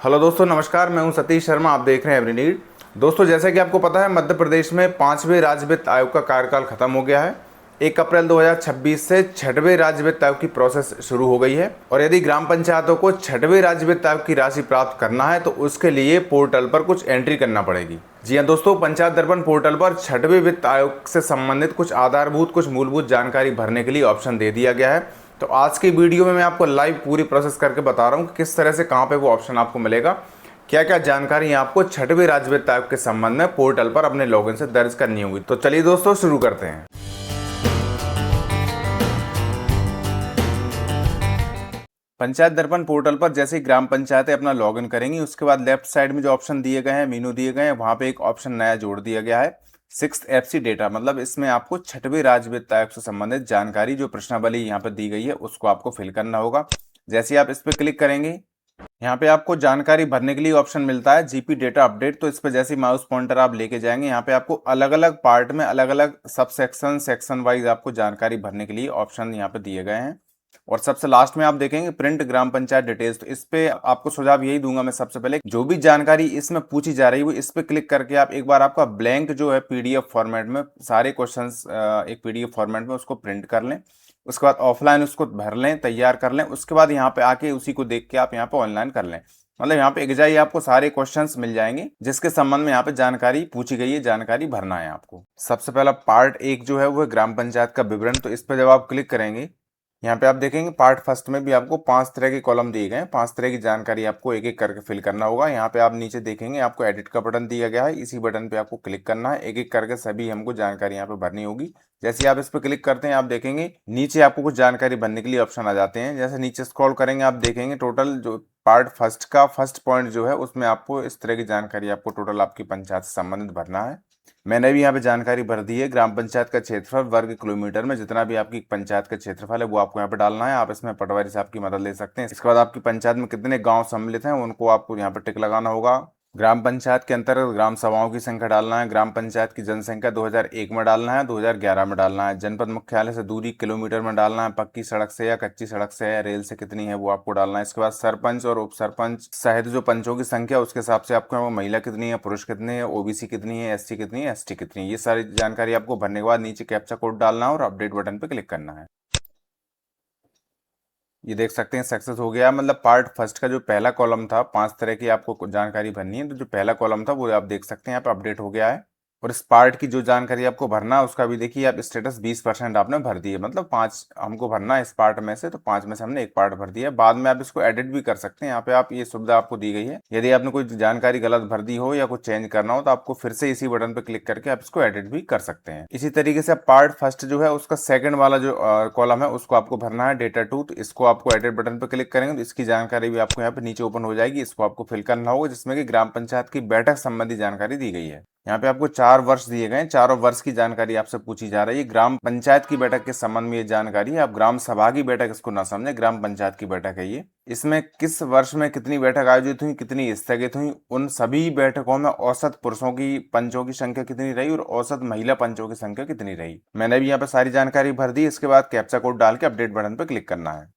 Hello दोस्तों, नमस्कार। मैं हूं सतीश शर्मा। आप देख रहे हैं एवरी नीड। दोस्तों, जैसा कि आपको पता है, मध्य प्रदेश में 5वें राज्य वित्त आयोग का कार्यकाल खत्म हो गया है। 1 अप्रैल 2026 से 6वें राज्य वित्त आयोग की प्रोसेस शुरू हो गई है। और यदि ग्राम पंचायतों को 6वें राज्य वित्त आयोग की राशि प्राप्त करना है तो उसके लिए पोर्टल पर कुछ एंट्री करना पड़ेगी। जी हाँ दोस्तों, पंचायत दर्पण पोर्टल पर 6वें वित्त आयोग से संबंधित कुछ आधारभूत, कुछ मूलभूत जानकारी भरने के लिए ऑप्शन दे दिया गया है। तो आज की वीडियो में मैं आपको लाइव पूरी प्रोसेस करके बता रहा हूँ कि किस तरह से कहाँ पे वो ऑप्शन आपको मिलेगा, क्या क्या जानकारी आपको 6वें राज्य वित्त आयोग के संबंध में पोर्टल पर अपने लॉगिन से दर्ज करनी होगी। तो चलिए दोस्तों, शुरू करते हैं। पंचायत दर्पण पोर्टल पर जैसे ही ग्राम पंचायतें अपना लॉगिन करेंगी, उसके बाद लेफ्ट साइड में जो ऑप्शन दिए गए हैं, मेनू दिए गए हैं, वहां पे एक ऑप्शन नया जोड़ दिया गया है, 6th एफसी डेटा। मतलब इसमें आपको 6वें राज्य वित्त आयोग से संबंधित जानकारी, जो प्रश्नावली यहाँ पे दी गई है, उसको आपको फिल करना होगा। जैसे ही आप इस पर क्लिक करेंगे, यहाँ पे आपको जानकारी भरने के लिए ऑप्शन मिलता है जीपी डेटा अपडेट। तो इस पे जैसे माउस पॉइंटर आप लेके जाएंगे, यहाँ पे आपको अलग अलग पार्ट में अलग अलग सब सेक्शन वाइज आपको जानकारी भरने के लिए ऑप्शन यहाँ पे दिए गए हैं। और सबसे लास्ट में आप देखेंगे प्रिंट ग्राम पंचायत डिटेल्स। तो इस पे आपको सुझाव यही दूंगा मैं, सबसे पहले जो भी जानकारी इसमें पूछी जा रही है वो इस पे क्लिक करके आप एक बार आपका ब्लैंक जो है पीडीएफ फॉर्मेट में, सारे क्वेश्चंस एक पीडीएफ फॉर्मेट में उसको प्रिंट कर लें। उसके बाद ऑफलाइन उसको भर लें, तैयार कर लें। उसके बाद यहाँ पे आके उसी को देख के आप यहाँ पे ऑनलाइन कर लें। मतलब यहाँ पे एक जाइए, आपको सारे क्वेश्चंस मिल जाएंगे जिसके संबंध में यहाँ पे जानकारी पूछी गई है, जानकारी भरना है आपको। सबसे पहला पार्ट 1 जो है वो है ग्राम पंचायत का विवरण। तो इस पर जब आप क्लिक करेंगे, यहाँ पे आप देखेंगे पार्ट फर्स्ट में भी आपको 5 तरह के कॉलम दिए गए हैं। 5 तरह की जानकारी आपको एक एक करके फिल करना होगा। यहाँ पे आप नीचे देखेंगे आपको एडिट का बटन दिया गया है, इसी बटन पे आपको क्लिक करना है। एक एक करके सभी हमको जानकारी यहाँ पे भरनी होगी। जैसे आप इस पर क्लिक करते हैं, आप देखेंगे नीचे आपको कुछ जानकारी भरने के लिए ऑप्शन आ जाते हैं। जैसे नीचे स्क्रॉल करेंगे, आप देखेंगे टोटल जो पार्ट फर्स्ट का फर्स्ट पॉइंट जो है उसमें आपको इस तरह की जानकारी आपको टोटल आपकी पंचायत से संबंधित भरना है। मैंने भी यहाँ पे जानकारी भर दी है। ग्राम पंचायत का क्षेत्रफल वर्ग किलोमीटर में, जितना भी आपकी पंचायत का क्षेत्रफल है वो आपको यहाँ पे डालना है। आप इसमें पटवारी साहब की मदद ले सकते हैं। इसके बाद आपकी पंचायत में कितने गांव सम्मिलित हैं उनको आपको यहाँ पे टिक लगाना होगा। ग्राम पंचायत के अंतर्गत ग्राम सभाओं की संख्या डालना है। ग्राम पंचायत की जनसंख्या 2001 में डालना है, 2011 में डालना है। जनपद मुख्यालय से दूरी किलोमीटर में डालना है। पक्की सड़क से या कच्ची सड़क से या रेल से कितनी है वो आपको डालना है। इसके बाद सरपंच और उप सरपंच सहित जो पंचों की संख्या, उसके हिसाब से आपको महिला कितनी है, पुरुष कितने हैं, ओबीसी कितनी है, एससी कितनी है, एसटी कितनी है, ये सारी जानकारी आपको भरने के बाद नीचे कैप्चा कोड डालना है और अपडेट बटन पर क्लिक करना है। ये देख सकते हैं सक्सेस हो गया। मतलब पार्ट फर्स्ट का जो पहला कॉलम था, 5 तरह की आपको जानकारी भरनी है, तो जो पहला कॉलम था वो आप देख सकते हैं यहाँ पे अपडेट हो गया है। और इस पार्ट की जो जानकारी आपको भरना है उसका भी देखिए आप, स्टेटस 20% आपने भर दिए। मतलब 5 हमको भरना है इस पार्ट में से, तो 5 में से हमने एक पार्ट भर दिया। बाद में आप इसको एडिट भी कर सकते हैं। यहाँ पे आप ये सुविधा आपको दी गई है, यदि आपने कोई जानकारी गलत भर दी हो या कुछ चेंज करना हो तो आपको फिर से इसी बटन पे क्लिक करके आप इसको एडिट भी कर सकते हैं। इसी तरीके से पार्ट फर्स्ट जो है उसका सेकंड वाला जो कॉलम है उसको आपको भरना है, डेटा 2। तो इसको आपको एडिट बटन पे क्लिक करेंगे तो इसकी जानकारी भी आपको यहाँ पे नीचे ओपन हो जाएगी। इसको आपको फिल करना होगा, जिसमें कि ग्राम पंचायत की बैठक संबंधी जानकारी दी गई है। यहाँ पे आपको 4 वर्ष दिए गए हैं, चारों वर्ष की जानकारी आपसे पूछी जा रही है। ग्राम पंचायत की बैठक के संबंध में ये जानकारी है। आप ग्राम सभा की बैठक इसको ना समझे, ग्राम पंचायत की बैठक है ये। इसमें किस वर्ष में कितनी बैठक आयोजित हुई, कितनी स्थगित हुई, उन सभी बैठकों में औसत पुरुषों की पंचों की संख्या कितनी रही और औसत महिला पंचों की संख्या कितनी रही। मैंने भी यहाँ पे सारी जानकारी भर दी। इसके बाद कैप्चा कोड डाल के अपडेट बटन पर क्लिक करना है।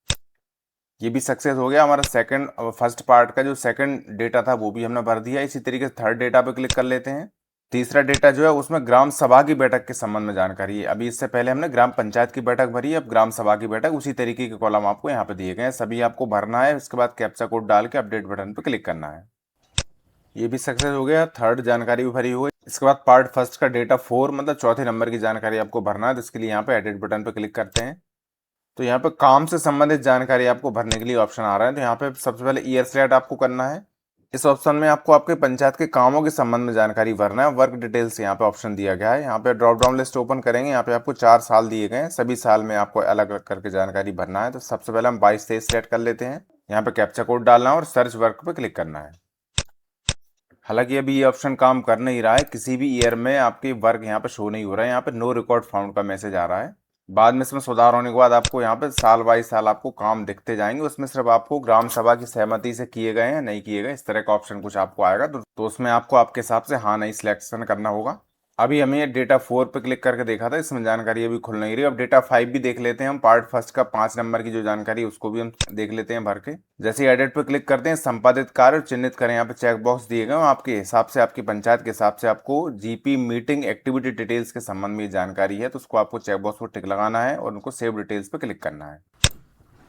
ये भी सक्सेस हो गया। हमारा सेकंड फर्स्ट पार्ट का जो सेकंड डेटा था वो भी हमने भर दिया। इसी तरीके से थर्ड डेटा पे क्लिक कर लेते हैं। तीसरा डेटा जो है उसमें ग्राम सभा की बैठक के संबंध में जानकारी है। अभी इससे पहले हमने ग्राम पंचायत की बैठक भरी है, अब ग्राम सभा की बैठक। उसी तरीके के कॉलम आपको यहाँ पे दिए गए हैं, सभी आपको भरना है। उसके बाद कैप्चा कोड डाल के अपडेट बटन पे क्लिक करना है। ये भी सक्सेस हो गया, थर्ड जानकारी भी भरी हुई। इसके बाद पार्ट फर्स्ट का डेटा 4 मतलब चौथे नंबर की जानकारी आपको भरना है। तो इसके लिए यहाँ पे एडिट बटन पे क्लिक करते हैं। तो यहाँ पे काम से संबंधित जानकारी आपको भरने के लिए ऑप्शन आ रहा है। तो यहाँ पे सबसे पहले ईयर सिलेक्ट आपको करना है। इस ऑप्शन में आपको आपके पंचायत के कामों के संबंध में जानकारी भरना है। वर्क डिटेल्स यहाँ पे ऑप्शन दिया गया है। यहाँ पे ड्रॉप डाउन लिस्ट ओपन करेंगे, यहाँ पे आपको 4 साल दिए गए हैं, सभी साल में आपको अलग अलग करके जानकारी भरना है। तो सबसे पहले हम 22-23 सेलेक्ट कर लेते हैं। यहाँ पे कैप्चा कोड डालना है और सर्च वर्क पे क्लिक करना है। हालांकि अभी ये ऑप्शन काम कर नहीं रहा है, किसी भी ईयर में आपके वर्क यहाँ पे शो नहीं हो रहा है। यहाँ पे नो रिकॉर्ड फाउंड का मैसेज आ रहा है। बाद में इसमें सुधार होने के बाद आपको यहाँ पे साल बाई साल आपको काम दिखते जाएंगे। उसमें सिर्फ आपको ग्राम सभा की सहमति से किए गए हैं नहीं किए गए, इस तरह का ऑप्शन कुछ आपको आएगा। तो उसमें आपको आपके हिसाब से हाँ नहीं सिलेक्शन करना होगा। अभी हमें ये डेटा 4 पे क्लिक करके देखा था, इसमें जानकारी अभी खुल नहीं रही। अब डेटा 5 भी देख लेते हैं हम, पार्ट फर्स्ट का 5 नंबर की जो जानकारी है उसको भी हम देख लेते हैं भर के। जैसे एडिट पे क्लिक करते हैं, संपादित कार्य चिन्हित करें, यहाँ पे चेक बॉक्स दिए गए हैं, आपके हिसाब से आपकी पंचायत के हिसाब से आपको जीपी मीटिंग एक्टिविटी डिटेल्स के संबंध में जानकारी है, तो उसको आपको चेक बॉक्स पर टिक लगाना है और उनको सेव डिटेल्स पे क्लिक करना है।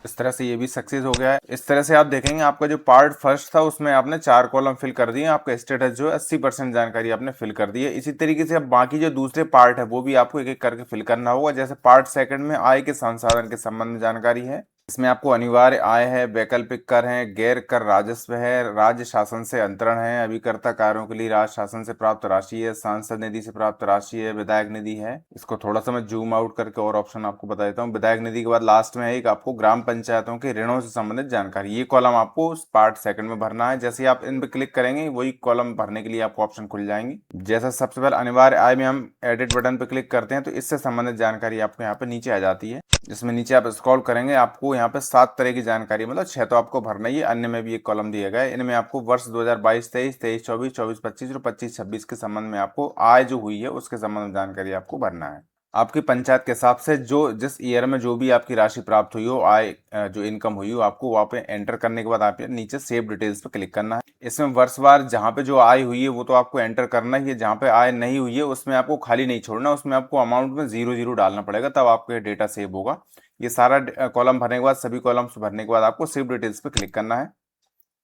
इस तरह से ये भी सक्सेस हो गया है। इस तरह से आप देखेंगे आपका जो पार्ट फर्स्ट था उसमें आपने 4 कॉलम फिल कर दिए, आपका स्टेटस जो है 80% जानकारी आपने फिल कर दी है। इसी तरीके से अब बाकी जो दूसरे पार्ट है वो भी आपको एक एक करके फिल करना होगा। जैसे पार्ट सेकंड में आय के संसाधन के संबंध में जानकारी है, इसमें आपको अनिवार्य आय है, वैकल्पिक कर है, गैर कर राजस्व है, राज्य शासन से अंतरण है, अभिकर्ता कार्यों के लिए राज्य शासन से प्राप्त राशि है, सांसद निधि से प्राप्त राशि है, विधायक निधि है। इसको थोड़ा सा मैं जूम आउट करके और ऑप्शन आपको बता देता हूँ। विधायक निधि के बाद लास्ट में है एक आपको ग्राम पंचायतों के ऋणों से संबंधित जानकारी। ये कॉलम आपको पार्ट सेकंड में भरना है। जैसे आप इन पे क्लिक करेंगे वही कॉलम भरने के लिए आपको ऑप्शन खुल जाएंगे। जैसा सबसे पहले अनिवार्य आय में हम एडिट बटन पे क्लिक करते हैं तो इससे संबंधित जानकारी आपको यहाँ पे नीचे आ जाती है, जिसमें नीचे आप स्क्रॉल करेंगे आपको यहाँ पे 7 तरह की जानकारी, मतलब 6 तो आपको भरना ही है, अन्य में भी एक कॉलम दिया गया है। इनमें आपको वर्ष 2022-23, 23-24, 24-25 और 25-26 के संबंध में आपको आय जो हुई है उसके संबंध में जानकारी आपको भरना है। आपकी पंचायत के हिसाब से जो जिस ईयर में जो भी आपकी राशि प्राप्त हुई हो, आय जो इनकम हुई हो, आपको वहाँ पे एंटर करने के बाद आप नीचे सेव डिटेल्स पे क्लिक करना है। इसमें वर्षवार जहाँ पे जो आय हुई है वो तो आपको एंटर करना ही है, जहाँ पे आय नहीं हुई है उसमें आपको खाली नहीं छोड़ना, उसमें आपको अमाउंट में 0 डालना पड़ेगा, तब आपका डेटा सेव होगा। ये सारा कॉलम भरने के बाद, सभी कॉलम्स भरने के बाद आपको सेव डिटेल्स पे क्लिक करना है।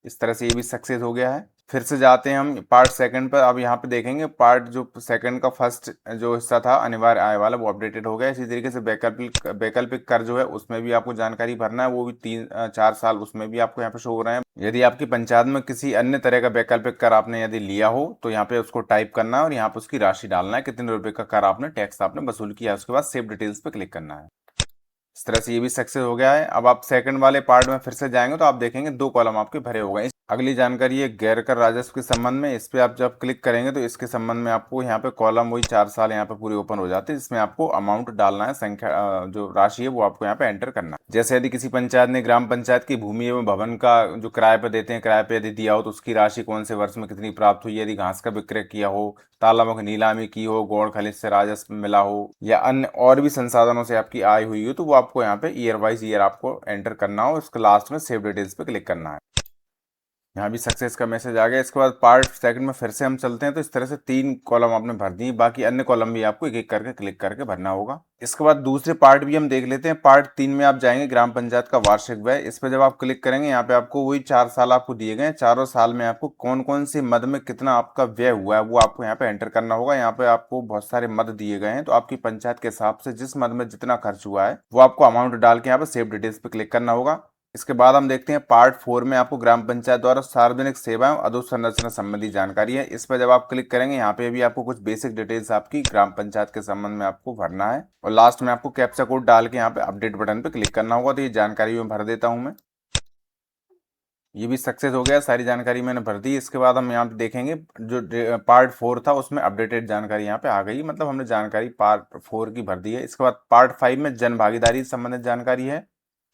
इस तरह से ये भी सक्सेस हो गया है। फिर से जाते हैं हम पार्ट सेकंड पर। अब यहाँ पे देखेंगे पार्ट जो सेकंड का फर्स्ट जो हिस्सा था अनिवार्य आय वाला वो अपडेटेड हो गया। इसी तरीके से वैकल्पिक कर जो है उसमें भी आपको जानकारी भरना है, वो भी 3-4 साल उसमें भी आपको यहाँ पे शो हो रहे हैं। यदि आपकी पंचायत में किसी अन्य तरह का वैकल्पिक कर आपने यदि लिया हो तो यहाँ पे उसको टाइप करना है और यहाँ पे उसकी राशि डालना है, कितने रुपए का कर आपने टैक्स आपने वसूल किया, उसके बाद सेव डिटेल्स पे क्लिक करना है। इस तरह से ये भी सक्सेस हो गया है। अब आप सेकंड वाले पार्ट में फिर से जाएंगे तो आप देखेंगे 2 कॉलम आपके भरे हो गए। अगली जानकारी है गैर कर राजस्व के संबंध में। इस पे आप जब क्लिक करेंगे तो इसके संबंध में आपको यहाँ पे कॉलम वही 4 साल यहाँ पे पूरे ओपन हो जाते हैं, जिसमें आपको अमाउंट डालना है, संख्या जो राशि है वो आपको यहाँ पे एंटर करना है। जैसे यदि किसी पंचायत ने ग्राम पंचायत की भूमि एवं भवन का जो किराए पे देते हैं, किराए पे यदि दिया हो तो उसकी राशि कौन से वर्ष में कितनी प्राप्त हुई, यदि घास का विक्रय किया हो, तालाबों की नीलामी की हो, गौड़ खनिज से राजस्व मिला हो या अन्य और भी संसाधनों से आपकी आय हुई हो, तो वो आपको यहाँ पे ईयर वाइज ईयर आपको एंटर करना हो। उसके लास्ट में सेव डिटेल्स पे क्लिक करना है। यहाँ भी सक्सेस का मैसेज आ गया। इसके बाद पार्ट सेकंड में फिर से हम चलते हैं तो इस तरह से 3 कॉलम आपने भर दिए, बाकी अन्य कॉलम भी आपको एक एक करके क्लिक करके भरना होगा। इसके बाद दूसरे पार्ट भी हम देख लेते हैं। पार्ट 3 में आप जाएंगे ग्राम पंचायत का वार्षिक व्यय। इस पर जब आप क्लिक करेंगे यहाँ पे आपको वही 4 साल आपको दिए गए हैं, चारों साल में आपको कौन कौन से मद में कितना आपका व्यय हुआ है वो आपको यहाँ पे एंटर करना होगा। यहाँ पे आपको बहुत सारे मद दिए गए हैं, तो आपकी पंचायत के हिसाब से जिस मद में जितना खर्च हुआ है वो आपको अमाउंट डाल के यहाँ पे सेव डिटेल्स पे क्लिक करना होगा। इसके बाद हम देखते हैं पार्ट 4 में आपको ग्राम पंचायत द्वारा सार्वजनिक सेवाएं अधोसंरचना संबंधी जानकारी है। इस पर जब आप क्लिक करेंगे यहाँ पे भी आपको कुछ बेसिक डिटेल्स आपकी ग्राम पंचायत के संबंध में आपको भरना है और लास्ट में आपको कैप्चा कोड डाल के यहाँ पे अपडेट बटन पे क्लिक करना होगा। तो ये जानकारी मैं भर देता हूँ मैं। ये भी सक्सेस हो गया, सारी जानकारी मैंने भर दी। इसके बाद हम यहाँ पे देखेंगे जो पार्ट 4 था उसमें अपडेटेड जानकारी यहाँ पे आ गई, मतलब हमने जानकारी पार्ट 4 की भर दी है। इसके बाद पार्ट 5 में जन भागीदारी संबंधित जानकारी है।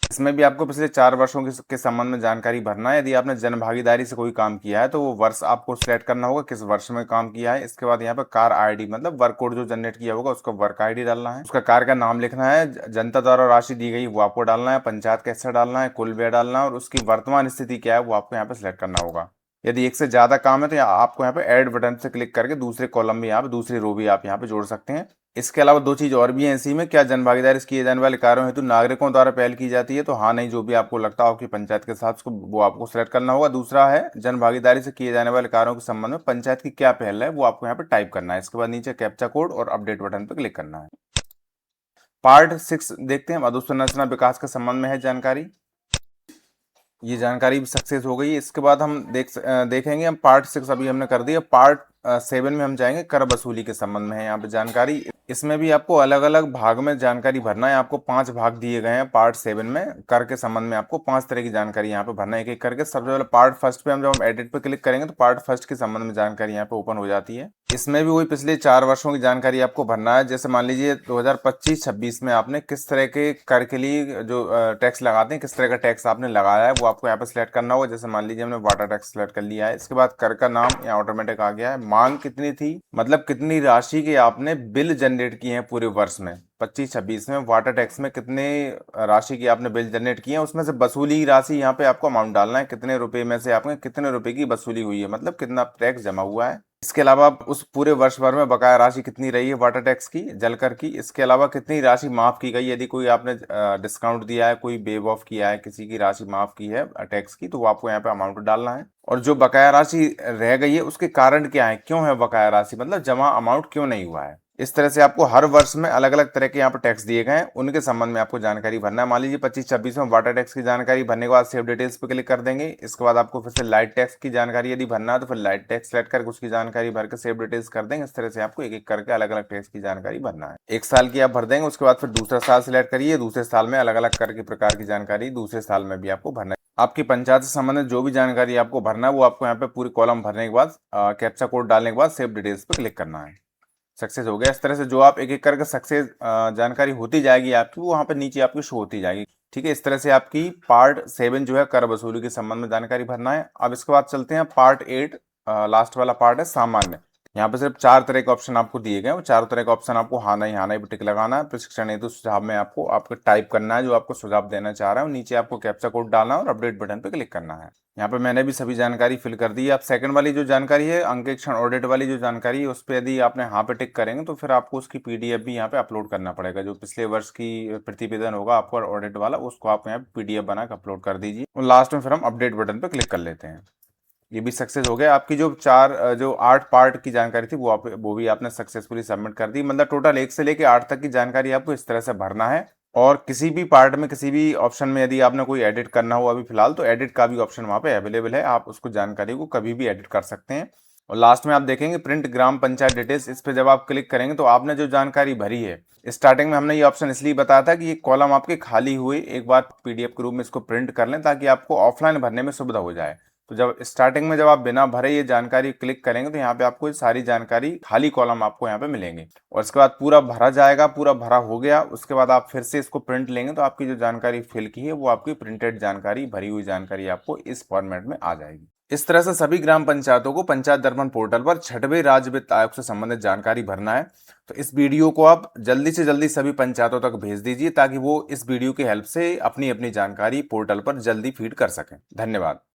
इसमें भी आपको पिछले 4 वर्षों के संबंध में जानकारी भरना है। यदि आपने जन भागीदारी से कोई काम किया है तो वो वर्ष आपको सिलेक्ट करना होगा, किस वर्ष में काम किया है। इसके बाद यहाँ पे कार आईडी, मतलब वर्क कोड जो जनरेट किया होगा उसका वर्क आईडी डालना है, उसका कार का नाम लिखना है, जनता द्वारा राशि दी गई वो आपको डालना है, पंचायत का हिस्सा डालना है, कुल व्यय डालना है और उसकी वर्तमान स्थिति क्या है वो आपको यहाँ पे सिलेक्ट करना होगा। यदि एक से ज्यादा काम है तो आपको यहाँ पे ऐड बटन से क्लिक करके दूसरे कॉलम भी यहाँ पे, दूसरी रो भी आप यहाँ पे जोड़ सकते हैं। इसके अलावा 2 चीज और भी हैं इसी में। क्या जन भागीदारी से किए जाने वाले कार्यों हेतु नागरिकों द्वारा पहल की जाती है, तो हाँ नहीं, जो भी आपको लगता हो आपकी पंचायत के साथ उसको वो आपको सिलेक्ट करना होगा। दूसरा है जन भागीदारी से किए जाने वाले कार्यों के संबंध में पंचायत की क्या पहल है वो आपको यहाँ पे टाइप करना है। इसके बाद नीचे कैप्चा कोड और अपडेट बटन पे क्लिक करना है। पार्ट 6 देखते हैं, अधोसंरचना विकास के संबंध में है जानकारी। ये जानकारी भी सक्सेस हो गई। इसके बाद हम देखेंगे हम पार्ट 6 अभी हमने कर दिया। पार्ट 7 में हम जाएंगे कर वसूली के संबंध में है यहाँ पे जानकारी। इसमें भी आपको अलग अलग भाग में जानकारी भरना है। आपको 5 भाग दिए गए हैं पार्ट 7 में। कर के संबंध में आपको 5 तरह की जानकारी यहाँ पे भरना है एक एक करके। सबसे पहले पार्ट फर्स्ट पे जब हम एडिट पे क्लिक करेंगे तो पार्ट फर्स्ट के संबंध में जानकारी यहाँ पे ओपन हो जाती है। इसमें भी वही पिछले 4 वर्षों की जानकारी आपको भरना है। जैसे मान लीजिए 2025-26 में आपने किस तरह के कर के लिए जो टैक्स लगाते हैं, किस तरह का टैक्स आपने लगाया है वो आपको यहाँ पे सिलेक्ट करना होगा। जैसे मान लीजिए हमने वाटर टैक्स सिलेक्ट कर लिया है। इसके बाद कर का नाम यहाँ ऑटोमेटिक आ गया है, मांग कितनी थी, मतलब कितनी राशि के आपने बिल जनरेट किए हैं पूरे वर्ष में 25-26 में, वाटर टैक्स में कितने राशि की आपने बिल जनरेट किए हैं, उसमें से वसूली राशि यहाँ पे आपको अमाउंट डालना है, कितने रुपए में से आपने कितने रुपए की वसूली हुई है, मतलब कितना टैक्स जमा हुआ है। इसके अलावा आप उस पूरे वर्ष भर में बकाया राशि कितनी रही है वाटर टैक्स की, जलकर की। इसके अलावा कितनी राशि माफ की गई, यदि कोई आपने डिस्काउंट दिया है, कोई वेव ऑफ किया है, किसी की राशि माफ की है टैक्स की, तो वो आपको यहाँ पे अमाउंट डालना है। और जो बकाया राशि रह गई है उसके कारण क्या है, क्यों है बकाया राशि, मतलब जमा अमाउंट क्यों नहीं हुआ है। इस तरह से आपको हर वर्ष में अलग अलग तरह के यहाँ पर टैक्स दिए गए हैं, उनके संबंध में आपको जानकारी भरना है। मान लीजिए 25-26 में वाटर टैक्स की जानकारी भरने के बाद सेव डिटेल्स पे क्लिक कर देंगे। इसके बाद आपको फिर से लाइट टैक्स की जानकारी यदि भरना है तो फिर लाइट टैक्स सेलेक्ट करके उसकी जानकारी भर के सेव डिटेल्स कर देंगे। इस तरह से आपको एक एक करके अलग अलग टैक्स की जानकारी भरना है। एक साल की आप भर देंगे, उसके बाद फिर दूसरा साल सिलेक्ट करिए, दूसरे साल में अलग अलग करके प्रकार की जानकारी दूसरे साल में भी आपको भरना है। आपकी पंचायत से संबंधित जो भी जानकारी आपको भरना है वो आपको यहाँ पे पूरी कॉलम भरने के बाद कैप्चा कोड डालने के बाद सेव डिटेल्स पे क्लिक करना है। सक्सेस हो गया। इस तरह से जो आप एक एक करके सक्सेस जानकारी होती जाएगी आपकी, वो वहाँ पे नीचे आपकी शो होती जाएगी। ठीक है, इस तरह से आपकी पार्ट 7 जो है कर वसूली के संबंध में जानकारी भरना है। अब इसके बाद चलते हैं पार्ट 8, लास्ट वाला पार्ट है सामान्य। यहाँ पे सिर्फ 4 तरह के ऑप्शन आपको दिए गए हैं, वो 4 तरह के ऑप्शन आपको हाँ नहीं पे टिक लगाना है। प्रशिक्षण हेतु सुझाव में आपको आपको टाइप करना है जो आपको सुझाव देना चाह रहा है, नीचे आपको कैप्चा कोड डालना है और अपडेट बटन पे क्लिक करना है। यहाँ पे मैंने भी सभी जानकारी फिल कर दी है। आप सेकंड वाली जो जानकारी है अंकेक्षण ऑडिट वाली जो जानकारी है उस पर यदि आपने हाँ पे टिक करेंगे तो फिर आपको उसकी पीडीएफ भी यहाँ पे अपलोड करना पड़ेगा। जो पिछले वर्ष की प्रतिवेदन होगा आपका ऑडिट वाला, उसको आप यहाँ पे पीडीएफ बना के अपलोड कर दीजिए। और लास्ट में फिर हम अपडेट बटन पे क्लिक कर लेते हैं। ये भी सक्सेस हो गया। आपकी जो 8 पार्ट की जानकारी थी वो भी आपने सक्सेसफुली सबमिट कर दी। मतलब टोटल 1 से लेके 8 तक की जानकारी आपको इस तरह से भरना है। और किसी भी पार्ट में किसी भी ऑप्शन में यदि आपने कोई एडिट करना हो अभी फिलहाल, तो एडिट का भी ऑप्शन वहाँ पे अवेलेबल है, आप उसको जानकारी को कभी भी एडिट कर सकते हैं। और लास्ट में आप देखेंगे प्रिंट ग्राम पंचायत डिटेल्स, इस पे जब आप क्लिक करेंगे तो आपने जो जानकारी भरी है, स्टार्टिंग में हमने ये ऑप्शन इसलिए बताया था कि ये कॉलम आपके खाली हुए एक बार पीडीएफ के रूप में इसको प्रिंट कर लें ताकि आपको ऑफलाइन भरने में सुविधा हो जाए। तो जब स्टार्टिंग में जब आप बिना भरे ये जानकारी क्लिक करेंगे तो यहाँ पे आपको सारी जानकारी खाली कॉलम आपको यहाँ पे मिलेंगे। और इसके बाद पूरा भरा जाएगा, पूरा भरा हो गया उसके बाद आप फिर से इसको प्रिंट लेंगे तो आपकी जो जानकारी फिल की है वो आपकी प्रिंटेड जानकारी, भरी हुई जानकारी आपको इस फॉर्मेट में आ जाएगी। इस तरह से सभी ग्राम पंचायतों को पंचायत दर्पण पोर्टल पर 6वें राज्य वित्त आयोग से संबंधित जानकारी भरना है। तो इस वीडियो को आप जल्दी से जल्दी सभी पंचायतों तक भेज दीजिए ताकि वो इस वीडियो की हेल्प से अपनी अपनी जानकारी पोर्टल पर जल्दी फीड कर सकें। धन्यवाद।